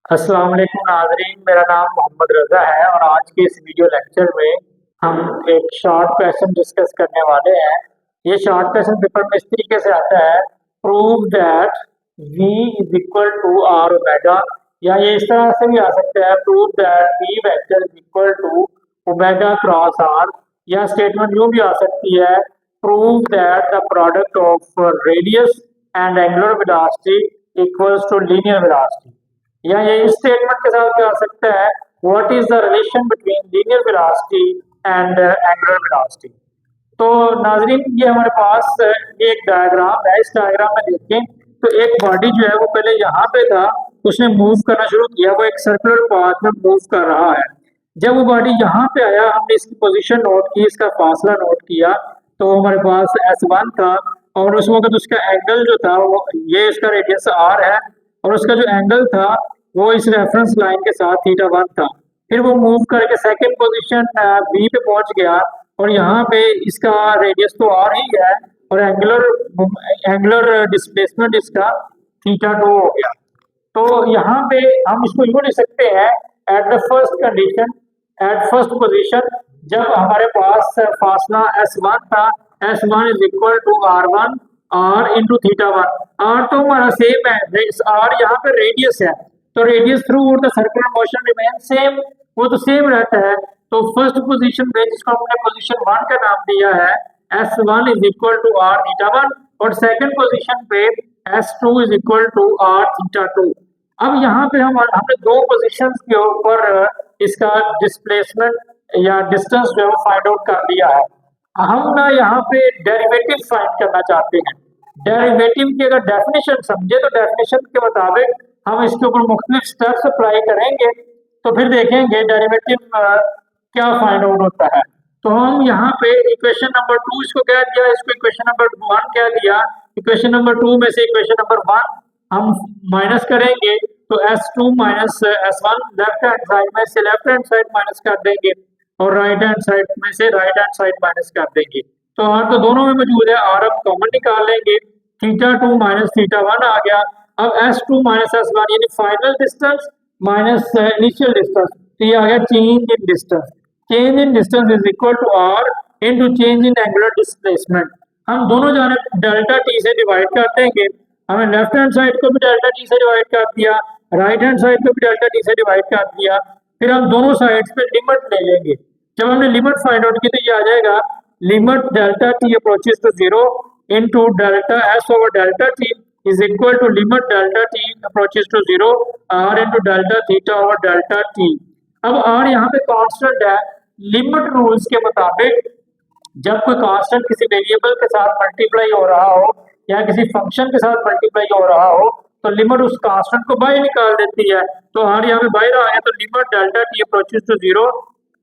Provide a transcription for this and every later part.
अस्सलाम वालेकुम नाज़रीन, मेरा नाम मोहम्मद रज़ा है और आज के इस वीडियो लेक्चर में हम एक शॉर्ट क्वेश्चन डिस्कस करने वाले हैं। ये शॉर्ट क्वेश्चन पेपर में इस तरीके से आता है, prove that v is equal to R omega, या ये इस तरह से भी आ सकता है, prove that v vector is equal to omega cross R, या स्टेटमेंट यूँ भी आ सकती है, prove that the product of radius and angular velocity equals to linear velocity, या ये इस स्टेटमेंट के साथ क्या आ सकता है, what is the relation between linear velocity and angular velocity. तो नाजरीन, ये हमारे पास एक डायग्राम है। इस डायग्राम में देखें तो एक बॉडी जो है वो पहले यहाँ पे था, उसने मूव करना शुरू किया, वो एक सर्कुलर पाथ में मूव कर रहा है। जब वो बॉडी यहाँ पे आया, हमने इसकी पोजीशन नोट की, इसका फासला नोट किया, तो हमारे पास S1 था और उस वक्त उसका एंगल जो था वो, ये इसका रेडियस R है और उसका जो एंगल था वो इस रेफरेंस लाइन के साथ θ1 था। फिर वो मूव करके सेकंड पोजीशन बी पे पहुंच गया और यहाँ पे इसका रेडियस तो R ही है और एंगुलर डिस्प्लेसमेंट इसका θ2 हो गया। तो यहाँ पे हम इसको यूँ लिख सकते हैं, at the first condition, at first position, जब हमारे पास फासला S1 था, S1 is equal to R1 R into θ1। R तो हमारा सेम है, R यहाँ पे रेडियस है, तो radius through the circular motion remain same, वो तो सेम रहता है। तो फर्स्ट पोजीशन पे, जिसको हमने पोजीशन 1 का नाम दिया है, S1 is equal to R θ1, और सेकंड पोजीशन पे S2 is equal to R θ2। अब यहाँ पे हमने दो पोजीशंस के ऊपर इसका डिस्प्लेसमेंट या डिस्टेंस जो है वो फाइंड आउट कर लिया है। हम ना यहाँ पे डेरिवेटिव फाइंड करना चाहते हैं। डेरिवेटिव की अगर डेफिनेशन समझे तो डेफिनेशन के मुताबिक हम इसके ऊपर मुख्तलिफ स्टेप्स अप्लाई करेंगे, तो फिर देखेंगे डेरिवेटिव क्या फाइंड आउट होता है। तो हम यहाँ पे इक्वेशन नंबर 2 इसको क्या दिया, इसको इक्वेशन नंबर 1 क्या दिया, इक्वेशन नंबर 2 में से इक्वेशन नंबर 1 हम माइनस करेंगे, तो S2 minus S1 left hand side में से लेफ्ट हैंड साइड माइनस कर देंगे और राइट हैंड साइड में से राइट हैंड साइड माइनस कर देंगे। तो R तो दोनों में मौजूद है, R हम कॉमन निकाल लेंगे, θ2 माइनस θ1 आ गया। अब S2 माइनस S1 यानी final distance minus initial distance, तो ये आ गया change in distance. Change in distance is equal to R into change in angular displacement. हम दोनों जानिब डेल्टा T से डिवाइड कर देंगे, हमने लेफ्ट हैंड साइड को भी डेल्टा T से डिवाइड कर दिया, राइट हैंड साइड को भी डेल्टा T से डिवाइड कर दिया। फिर हम दोनों साइड्स पे लिमिट ले लेंगे। जब हमने लिमिट फाइंड आउट की तो ये आ जाएगा, limit delta T approaches to 0 into delta S over delta T is equal to limit delta t approaches to 0 r into delta theta over delta t। अब r यहाँ पे कांस्टेंट है। Limit rules के मुताबिक जब कोई कांस्टेंट किसी variable के साथ मल्टीप्लाई हो रहा हो या किसी फंक्शन के साथ मल्टीप्लाई हो रहा हो, तो लिमिट उस कांस्टेंट को बाहर निकाल देती है। तो r यहाँ पे बाहर आ गया, तो limit delta t approaches to 0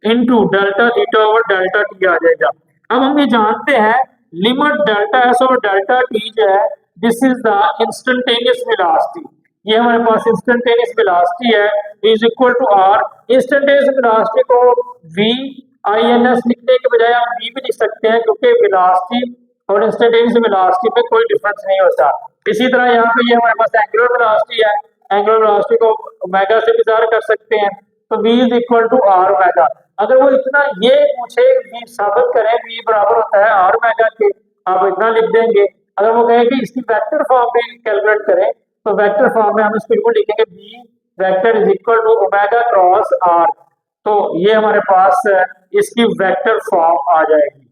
into delta theta over delta t आ जाएगा। अब हम ये जानते हैं, limit delta s over delta t जो है, this is the instantaneous velocity. ये हमारे पास इंस्टेंटेनियस वेलोसिटी है, is equal to r। Instantaneous velocity को v ins लिखने के बजाय हम v भी लिख सकते हैं, क्योंकि वेलोसिटी और इंस्टेंटेनियस वेलोसिटी में कोई डिफरेंस नहीं होता। इसी तरह यहाँ पे ये हमारे पास एंगुलर वेलोसिटी है, एंगुलर वेलोसिटी को ओमेगा से भी ज़ाहिर कर सकते हैं, तो v is equal to r omega. अगर वो इतना ये पूछे v साबित करें v बराबर होता है r ओमेगा के, आप इतना लिख देंगे। अगर वो कहे कि इसकी वेक्टर फॉर्म में कैलकुलेट करें, तो वेक्टर फॉर्म में हम इसको बिल्कुल लिखेंगे v vector is equal to omega cross r। तो ये हमारे पास इसकी वेक्टर फॉर्म आ जाएगी।